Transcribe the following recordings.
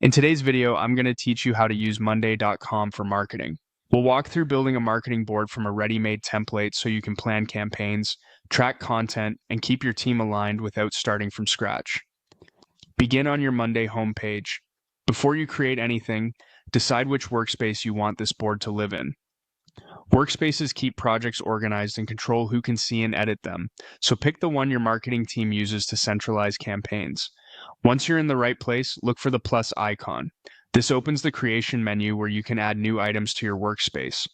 In today's video, I'm going to teach you how to use Monday.com for marketing. We'll walk through building a marketing board from a ready-made template so you can plan campaigns, track content, and keep your team aligned without starting from scratch. Begin on your Monday homepage. Before you create anything, decide which workspace you want this board to live in. Workspaces keep projects organized and control who can see and edit them, so pick the one your marketing team uses to centralize campaigns. Once you're in the right place, look for the plus icon. This opens the creation menu where you can add new items to your workspace.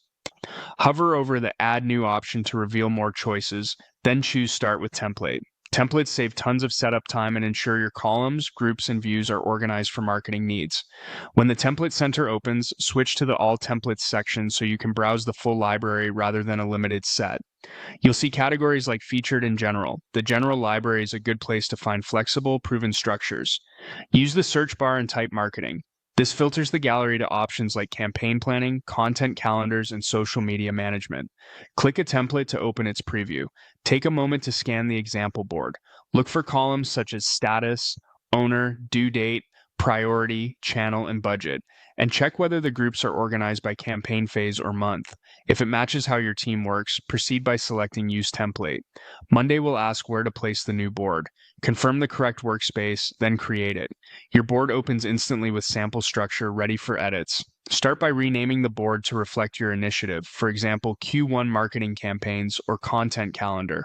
Hover over the Add New option to reveal more choices, then choose Start with Template. Templates save tons of setup time and ensure your columns, groups, and views are organized for marketing needs. When the Template Center opens, switch to the All Templates section so you can browse the full library rather than a limited set. You'll see categories like Featured and General. The General library is a good place to find flexible, proven structures. Use the search bar and type Marketing. This filters the gallery to options like campaign planning, content calendars, and social media management. Click a template to open its preview. Take a moment to scan the example board. Look for columns such as status, owner, due date, priority, channel, and budget, and check whether the groups are organized by campaign phase or month. If it matches how your team works, proceed by selecting Use Template. Monday will ask where to place the new board. Confirm the correct workspace, then create it. Your board opens instantly with sample structure ready for edits. Start by renaming the board to reflect your initiative, for example, Q1 marketing campaigns or content calendar.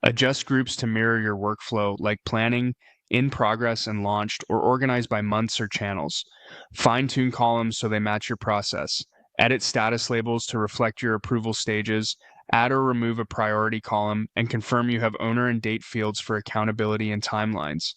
Adjust groups to mirror your workflow, like planning, in progress, and launched, or organized by months or channels. Fine-tune columns so they match your process. Edit status labels to reflect your approval stages. Add or remove a priority column, and confirm you have owner and date fields for accountability and timelines.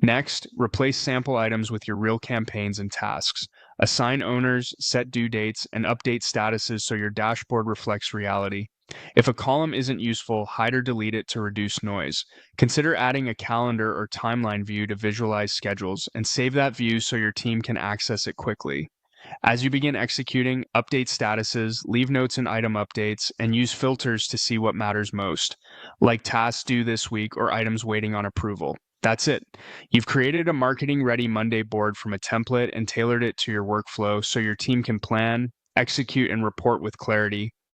Next, replace sample items with your real campaigns and tasks. Assign owners, set due dates, and update statuses so your dashboard reflects reality. If a column isn't useful, hide or delete it to reduce noise. Consider adding a calendar or timeline view to visualize schedules, and save that view so your team can access it quickly. As you begin executing, update statuses, leave notes in item updates, and use filters to see what matters most, like tasks due this week or items waiting on approval. That's it. You've created a marketing-ready Monday board from a template and tailored it to your workflow so your team can plan, execute, and report with clarity,